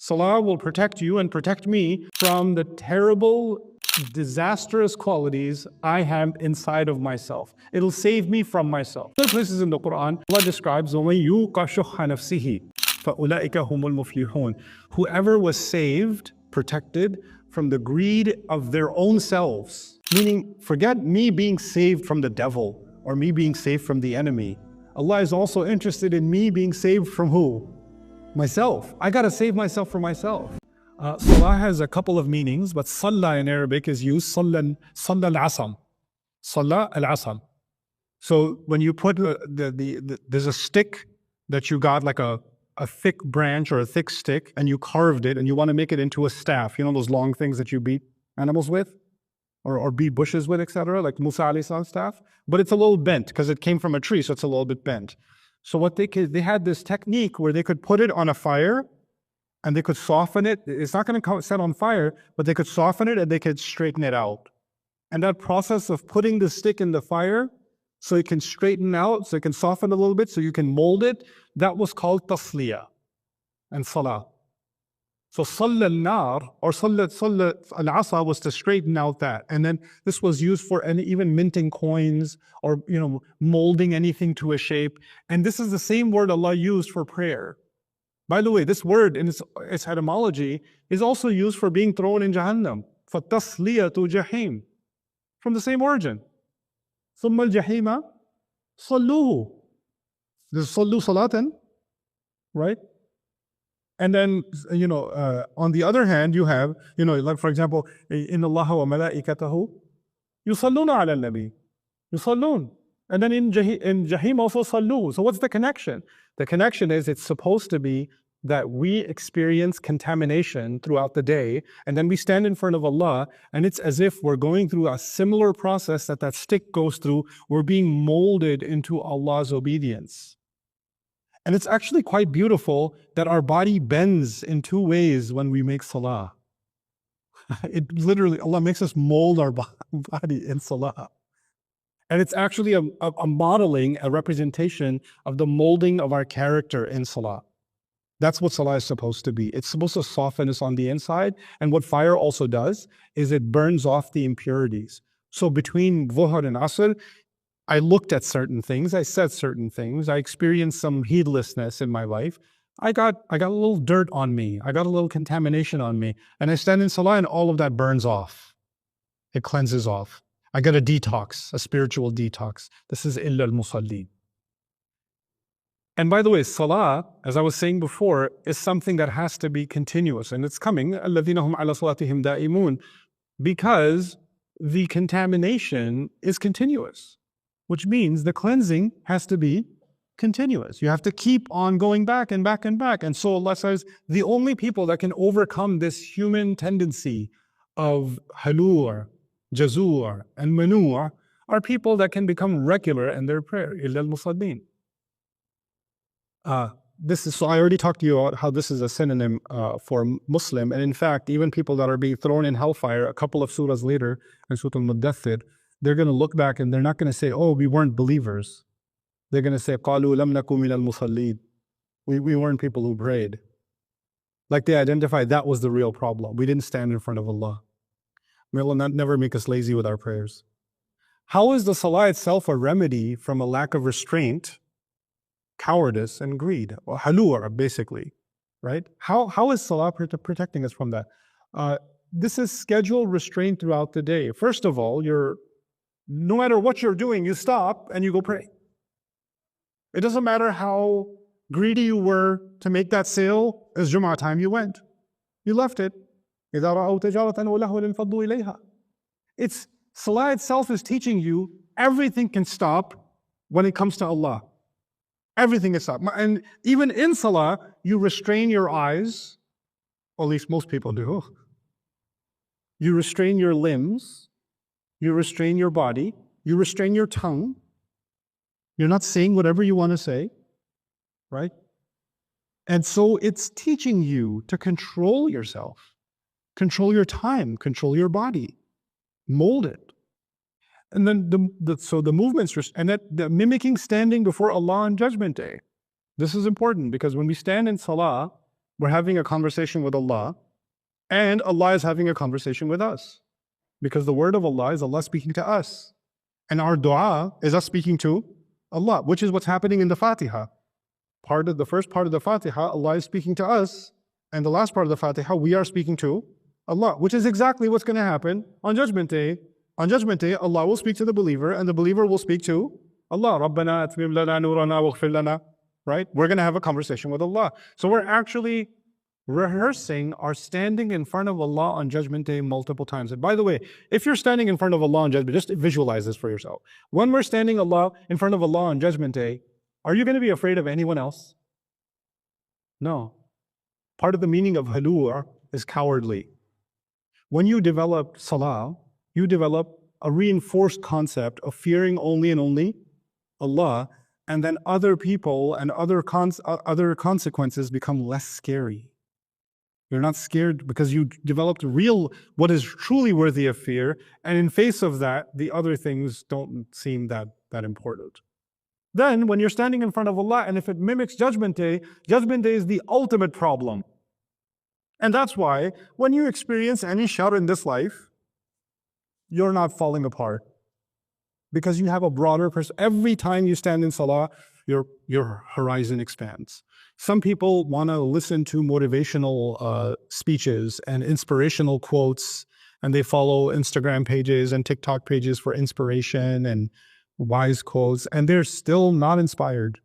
Salah will protect you and protect me from the terrible, disastrous qualities I have inside of myself. It'll save me from myself. Other places in the Quran, Allah describes وَمَن يُوقَ شُحَّ نَفْسِهِ فَأُولَٰئِكَ هُمُ الْمُفْلِحُونَ. Whoever was saved, protected from the greed of their own selves. Meaning, forget me being saved from the devil or me being saved from the enemy. Allah is also interested in me being saved from who? Myself. I gotta save myself from myself. Salah has a couple of meanings, but Salah in Arabic is used Salah al-asam. Salah al-asam. So when you put there's a stick that you got, like a thick branch or a thick stick, and you carved it and you want to make it into a staff. You know those long things that you beat animals with? Or beat bushes with, etc., like Musa alayhi salam's staff? But it's a little bent because it came from a tree, so it's a little bit bent. So what they had this technique where they could put it on a fire and they could soften it. It's not going to set on fire, but they could soften it and they could straighten it out. And that process of putting the stick in the fire so it can straighten out, so it can soften a little bit, so you can mold it, that was called tasliya and salah. So Salla al-nar or Salla al-asa was to straighten out that. And then this was used for even minting coins or molding anything to a shape. And this is the same word Allah used for prayer. By the way, this word in its etymology is also used for being thrown in Jahannam. فَالتَّصْلِيَةُ جَحِيمٌ. From the same origin. ثُمَّ الْجَحِيمَ صَلُّوهُ. There's صَلُّوا صَلَاةً, right? And then, on the other hand, you have, like for example, إِنَّ اللَّهَ وَمَلَائِكَتَهُ يُصَلُّونَ عَلَى النَّبِيِّ. يُصَلُّونَ. And then in Jahim also sallu. So what's the connection? The connection is it's supposed to be that we experience contamination throughout the day, and then we stand in front of Allah, and it's as if we're going through a similar process that stick goes through. We're being molded into Allah's obedience. And it's actually quite beautiful that our body bends in two ways when we make salah. It literally, Allah makes us mold our body in salah. And it's actually a modeling, a representation of the molding of our character in salah. That's what salah is supposed to be. It's supposed to soften us on the inside. And what fire also does is it burns off the impurities. So between Dhuhr and Asr, I looked at certain things, I said certain things, I experienced some heedlessness in my life. I got a little dirt on me, I got a little contamination on me, and I stand in salah and all of that burns off. It cleanses off. I got a detox, a spiritual detox. This is illa al-musallin. And by the way, salah, as I was saying before, is something that has to be continuous, and it's coming, الَّذِينَ هُمْ عَلَى صَلَاتِهِمْ دَائِمُونَ, because the contamination is continuous. Which means the cleansing has to be continuous. You have to keep on going back and back and back. And so Allah says, the only people that can overcome this human tendency of halur, jazur, and manur are people that can become regular in their prayer. Illa al-musallin. So I already talked to you about how this is a synonym for Muslim. And in fact, even people that are being thrown in hellfire, a couple of surahs later, in Surah Al-Muddathir, they're going to look back and they're not going to say, oh, we weren't believers. They're going to say, قَالُوا لَمْ نَكُ مِنَ الْمُصَلِّينَ. We weren't people who prayed. Like they identified that was the real problem. We didn't stand in front of Allah. May Allah never make us lazy with our prayers. How is the salah itself a remedy from a lack of restraint, cowardice, and greed? Or halur, basically, right? How is salah protecting us from that? This is scheduled restraint throughout the day. First of all, no matter what you're doing, you stop and you go pray. It doesn't matter how greedy you were to make that sale. It's Jum'ah time, you went. You left it. It's salah itself is teaching you everything can stop when it comes to Allah. Everything can stop. And even in salah, you restrain your eyes, or at least most people do. You restrain your limbs. You restrain your body, you restrain your tongue. You're not saying whatever you want to say, right? And so it's teaching you to control yourself, control your time, control your body, mold it. And then the movements, and the mimicking standing before Allah on Judgment Day. This is important because when we stand in salah, We're having a conversation with Allah, and Allah is having a conversation with us. Because the word of Allah is Allah speaking to us. And our dua is us speaking to Allah, which is what's happening in the Fatiha. The first part of the Fatiha, Allah is speaking to us. And the last part of the Fatiha, we are speaking to Allah, which is exactly what's going to happen on Judgment Day. On Judgment Day, Allah will speak to the believer, and the believer will speak to Allah. Rabbana atmim lana nurana waghfir lana. Right? We're going to have a conversation with Allah. So we're actually rehearsing our standing in front of Allah on Judgment Day multiple times. And by the way, if you're standing in front of Allah on Judgment Day, just visualize this for yourself. When we're standing in front of Allah on Judgment Day, are you going to be afraid of anyone else? No. Part of the meaning of halur is cowardly. When you develop Salah, you develop a reinforced concept of fearing only and only Allah, and then other people and other consequences become less scary. You're not scared because you developed what is truly worthy of fear, and in face of that, the other things don't seem that important. Then, when you're standing in front of Allah, and if it mimics Judgment Day is the ultimate problem. And that's why, when you experience any shar in this life, you're not falling apart. Because you have a broader perspective. Every time you stand in Salah, your horizon expands. Some people want to listen to motivational speeches and inspirational quotes, and they follow Instagram pages and TikTok pages for inspiration and wise quotes, and they're still not inspired.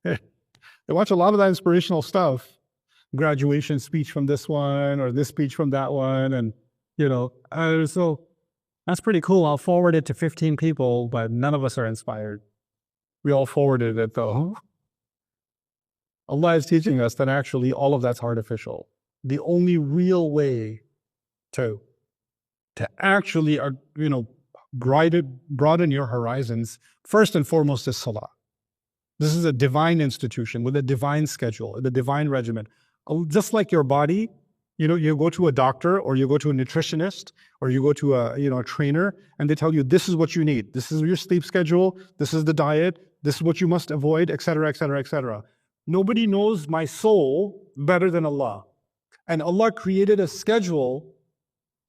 They watch a lot of that inspirational stuff, graduation speech from this one or this speech from that one, and so that's pretty cool. I'll forward it to 15 people, but none of us are inspired. We all forwarded it though. Allah is teaching us that actually all of that's artificial. The only real way to actually, broaden your horizons, first and foremost is Salah. This is a divine institution with a divine schedule, with a divine regimen. Just like your body, you go to a doctor or you go to a nutritionist or you go to a trainer, and they tell you this is what you need. This is your sleep schedule. This is the diet. This is what you must avoid, etc., etc., etc. Nobody knows my soul better than Allah. And Allah created a schedule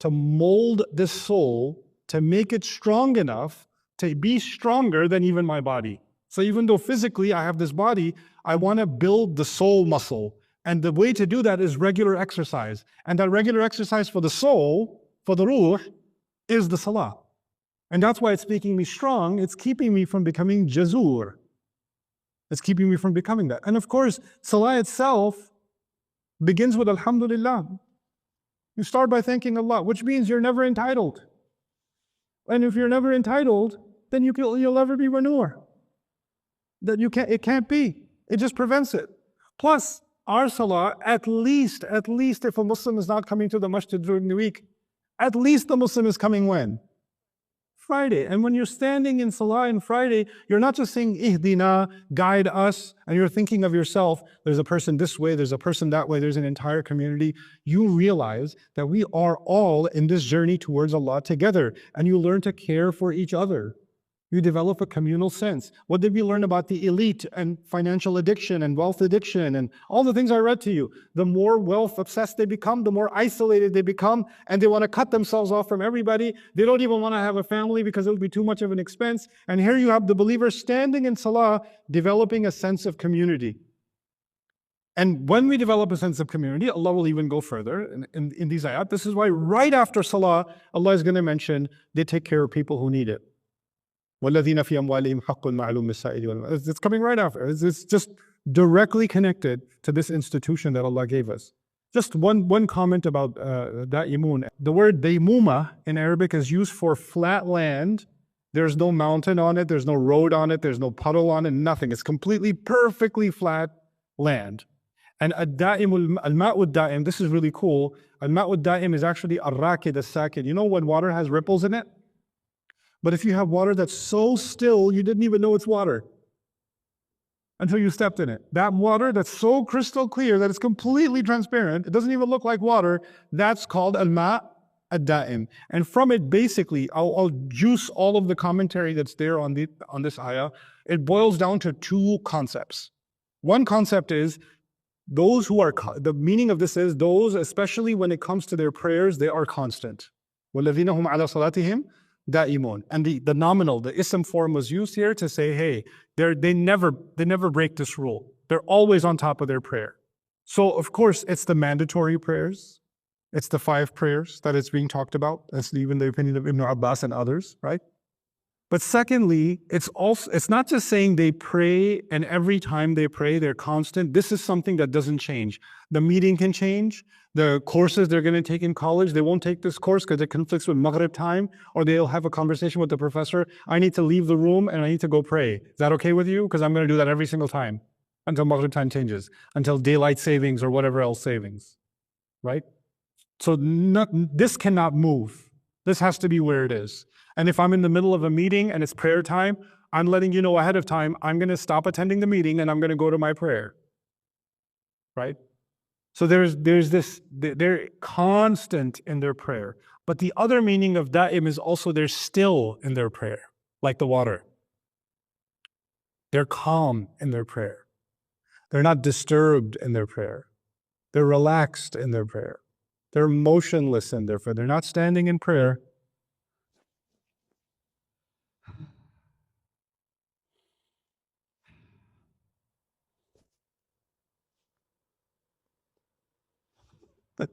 to mold this soul, to make it strong enough to be stronger than even my body. So even though physically I have this body, I want to build the soul muscle. And the way to do that is regular exercise. And that regular exercise for the soul, for the ruh, is the Salah. And that's why it's making me strong. It's keeping me from becoming jazur. It's keeping me from becoming that. And of course, Salah itself begins with Alhamdulillah. You start by thanking Allah, which means you're never entitled. And if you're never entitled, then you'll never be manure. It can't be. It just prevents it. Plus, our Salah, at least if a Muslim is not coming to the masjid during the week, at least the Muslim is coming when? Friday. And when you're standing in Salah on Friday, you're not just saying, Ihdina, guide us, and you're thinking of yourself, there's a person this way, there's a person that way, there's an entire community. You realize that we are all in this journey towards Allah together, and you learn to care for each other. You develop a communal sense. What did we learn about the elite and financial addiction and wealth addiction and all the things I read to you? The more wealth obsessed they become, the more isolated they become, and they want to cut themselves off from everybody. They don't even want to have a family because it'll be too much of an expense. And here you have the believer standing in Salah, developing a sense of community. And when we develop a sense of community, Allah will even go further in these ayat. This is why right after Salah, Allah is going to mention they take care of people who need it. وَالَّذِينَ فِي أَمْوَالِهِمْ حَقٌّ مَعْلُومٌ لِلسَّائِلِ وَالْمَحْرُومِ. It's coming right after. It's just directly connected to this institution that Allah gave us. Just one comment about da'imun. The word daimuma in Arabic is used for flat land. There's no mountain on it, there's no road on it, there's no puddle on it, nothing. It's completely, perfectly flat land. And al-ma'u da'im, this is really cool. Al-ma'u da'im is actually ar-rakid as-sakid. You know when water has ripples in it? But if you have water that's so still, you didn't even know it's water until you stepped in it. That water that's so crystal clear that it's completely transparent, it doesn't even look like water, that's called al-ma' ad-da'im. And from it, basically, I'll juice all of the commentary that's there on this ayah. It boils down to two concepts. One concept is those who are, the meaning of this is those, especially when it comes to their prayers, they are constant. وَالَّذِينَ هُمْ عَلَى صَلَاتِهِمْ دَائِمُونَ. And the nominal, the ism form was used here to say, hey, they never break this rule. They're always on top of their prayer. So of course, it's the mandatory prayers. It's the 5 prayers that it's being talked about. That's even the opinion of Ibn Abbas and others, right? But secondly, it's not just saying they pray and every time they pray, they're constant. This is something that doesn't change. The meeting can change. The courses they're going to take in college, they won't take this course because it conflicts with Maghrib time, or they'll have a conversation with the professor. I need to leave the room and I need to go pray. Is that okay with you? Because I'm going to do that every single time until Maghrib time changes, until daylight savings or whatever else savings, right? So this cannot move. This has to be where it is. And if I'm in the middle of a meeting and it's prayer time, I'm letting you know ahead of time, I'm going to stop attending the meeting and I'm going to go to my prayer, right? So there's this, they're constant in their prayer. But the other meaning of da'im is also they're still in their prayer, like the water. They're calm in their prayer. They're not disturbed in their prayer. They're relaxed in their prayer. They're motionless in their prayer. They're not standing in prayer.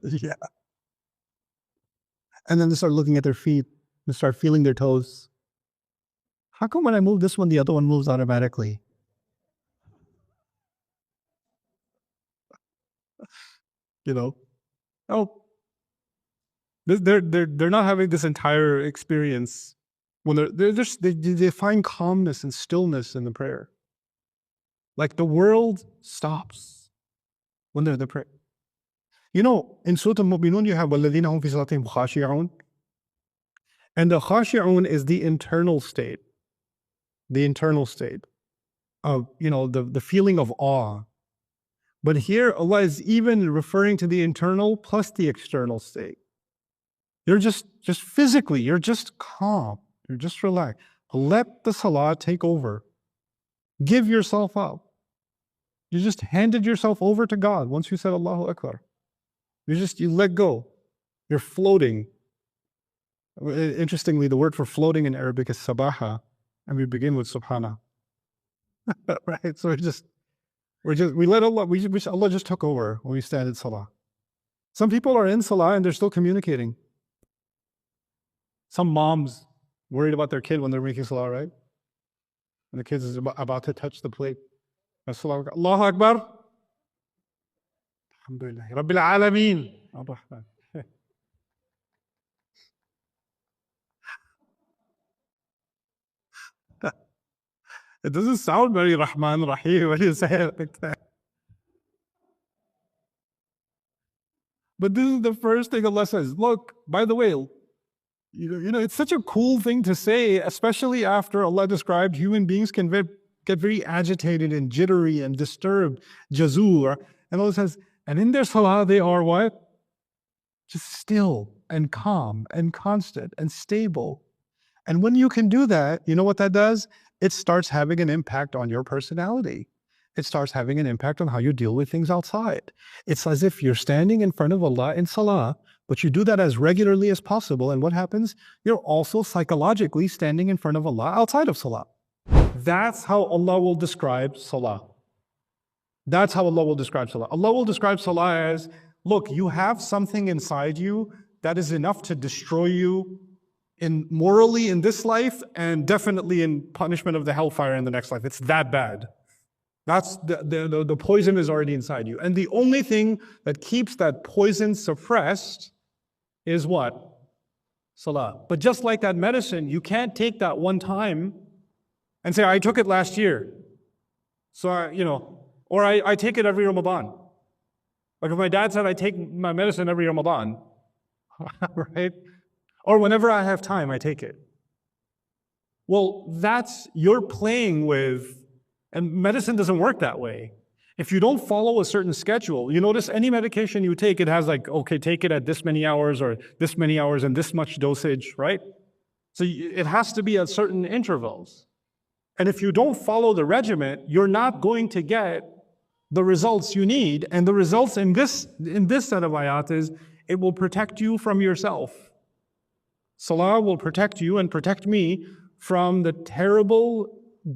Yeah. And then they start looking at their feet and start feeling their toes. How come when I move this one, the other one moves automatically? You know? Oh, they're not having this entire experience when they find calmness and stillness in the prayer. Like the world stops when they're in the prayer. You know, in Surah Al-Mu'minun, you have وَالَّذِينَ هُمْ فِي صَلَاتِهِمْ خَاشِعُونَ. And the khashi'un is the internal state. The internal state of, you know, the feeling of awe. But here, Allah is even referring to the internal plus the external state. You're just physically, you're just calm. You're just relaxed. Let the salah take over. Give yourself up. You just handed yourself over to God once you said Allahu Akbar. You let go. You're floating. Interestingly, the word for floating in Arabic is sabaha, and we begin with subhana. Right? So we let Allah, Allah just took over when we stand in salah. Some people are in salah and they're still communicating. Some moms worried about their kid when they're making salah, right? And the kid is about to touch the plate. Allahu Akbar. Alhamdulillah. Rabbil Alameen. Ar-Rahman. It doesn't sound very Rahman Rahim when you say it like that. But this is the first thing Allah says. Look, by the way, you know, it's such a cool thing to say, especially after Allah described human beings can get very agitated and jittery and disturbed, jazur. And Allah says, and in their salah, they are what? Just still and calm and constant and stable. And when you can do that, you know what that does? It starts having an impact on your personality. It starts having an impact on how you deal with things outside. It's as if you're standing in front of Allah in salah, but you do that as regularly as possible. And what happens? You're also psychologically standing in front of Allah outside of salah. That's how Allah will describe salah. That's how Allah will describe salah. Allah will describe salah as, look, you have something inside you that is enough to destroy you morally in this life and definitely in punishment of the hellfire in the next life. It's that bad. That's the poison is already inside you. And the only thing that keeps that poison suppressed is what? Salah. But just like that medicine, you can't take that one time and say, I took it last year. So, or I take it every Ramadan. Like if my dad said I take my medicine every Ramadan, right? Or whenever I have time, I take it. Well, you're playing with, and medicine doesn't work that way. If you don't follow a certain schedule, you notice any medication you take, it has like, okay, take it at this many hours or this many hours and this much dosage, right? So it has to be at certain intervals. And if you don't follow the regimen, you're not going to get the results you need. And the results in this set of ayat is it will protect you from yourself. Salah will protect you and protect me from the terrible,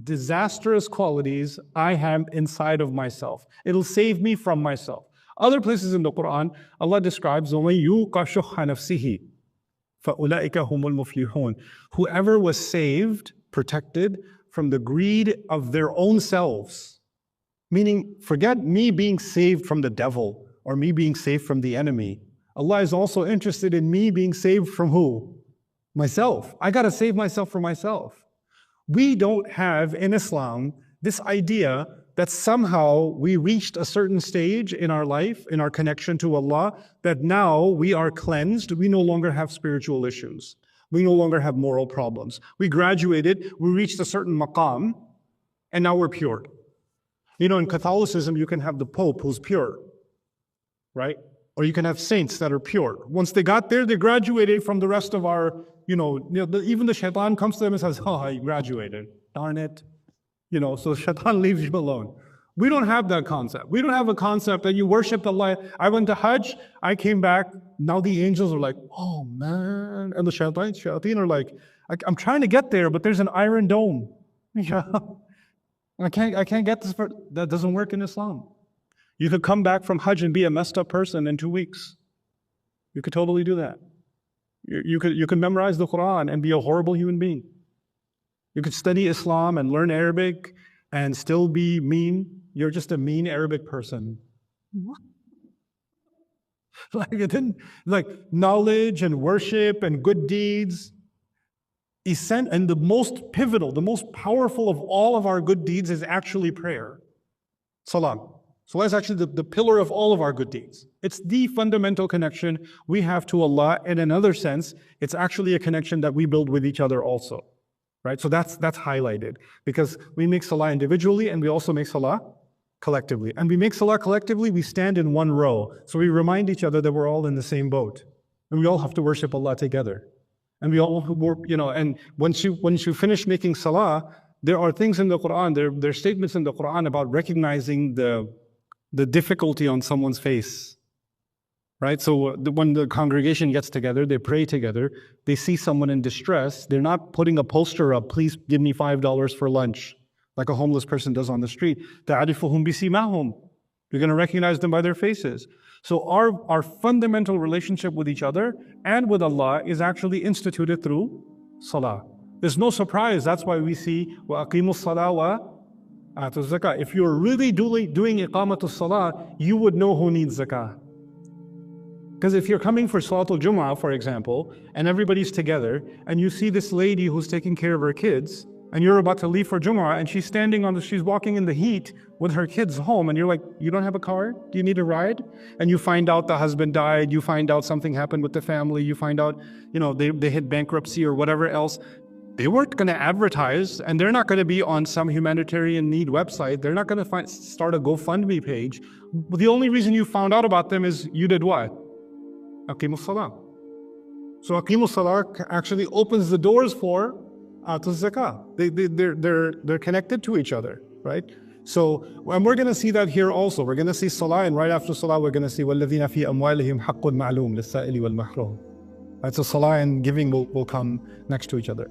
disastrous qualities I have inside of myself. It'll save me from myself. Other places in the Quran, Allah describes وَمَن يُوقَ شُحَّ نَفْسِهِ فَأُولَٰئِكَ هُمُ الْمُفْلِحُونَ. Whoever was saved, protected from the greed of their own selves. Meaning, forget me being saved from the devil or me being saved from the enemy. Allah is also interested in me being saved from who? Myself. I got to save myself from myself. We don't have in Islam this idea that somehow we reached a certain stage in our life, in our connection to Allah, that now we are cleansed, we no longer have spiritual issues. We no longer have moral problems. We graduated, we reached a certain maqam, and now we're pure. You know, in Catholicism, you can have the Pope who's pure, right? Or you can have saints that are pure. Once they got there, they graduated from the rest of our, even the shaitan comes to them and says, oh, you graduated, darn it. So shaitan leaves you alone. We don't have that concept. We don't have a concept that you worship Allah. I went to Hajj, I came back, now the angels are like, oh man. And the shayateen are like, I'm trying to get there, but there's an iron dome. I can't get this. That doesn't work in Islam. You could come back from Hajj and be a messed up person in 2 weeks. You could totally do that. You could memorize the Quran and be a horrible human being. You could study Islam and learn Arabic and still be mean. You're just a mean Arabic person. Like knowledge and worship and good deeds. And the most pivotal, the most powerful of all of our good deeds is actually prayer. Salah. Salah is actually the pillar of all of our good deeds. It's the fundamental connection we have to Allah. And in another sense, it's actually a connection that we build with each other also. Right? So that's highlighted because we make salah individually and we also make salah collectively. And we make salah collectively, we stand in one row. So we remind each other that we're all in the same boat. And we all have to worship Allah together. And we all, and once you finish making salah, there are things in the Quran, there are statements in the Quran about recognizing the difficulty on someone's face. Right? So when the congregation gets together, they pray together, they see someone in distress, they're not putting a poster up, please give me $5 for lunch, like a homeless person does on the street. تَعْرِفُهُمْ بِسِيمَاهُمْ. You're going to recognize them by their faces. So our fundamental relationship with each other and with Allah is actually instituted through salah. There's no surprise, that's why we see وَأَقِيمُوا الصَّلَاةَ وَآتُوا الزَّكَاةَ. If you're really doing iqamatul salah, you would know who needs zakah. Because if you're coming for Salatul Jum'ah, for example, and everybody's together, and you see this lady who's taking care of her kids, and you're about to leave for Jum'ah, and she's walking in the heat with her kids home, and you're like, you don't have a car? Do you need a ride? And you find out the husband died, you find out something happened with the family, you find out, they hit bankruptcy or whatever else. They weren't going to advertise, and they're not going to be on some humanitarian need website. They're not going to start a GoFundMe page. The only reason you found out about them is you did what? Aqimus Salah. So Aqimus Salah actually opens the doors for Atul Zakah. They're connected to each other, right? So, and we're going to see that here also. We're going to see Salah, and right after Salah, we're going to see وَالَّذِينَ فِي أَمْوَالِهِمْ حَقٌّ مَعْلُومٌ لِلسَّائِلِ وَالْمَحْرُومِ. Right, so Salah and giving will come next to each other.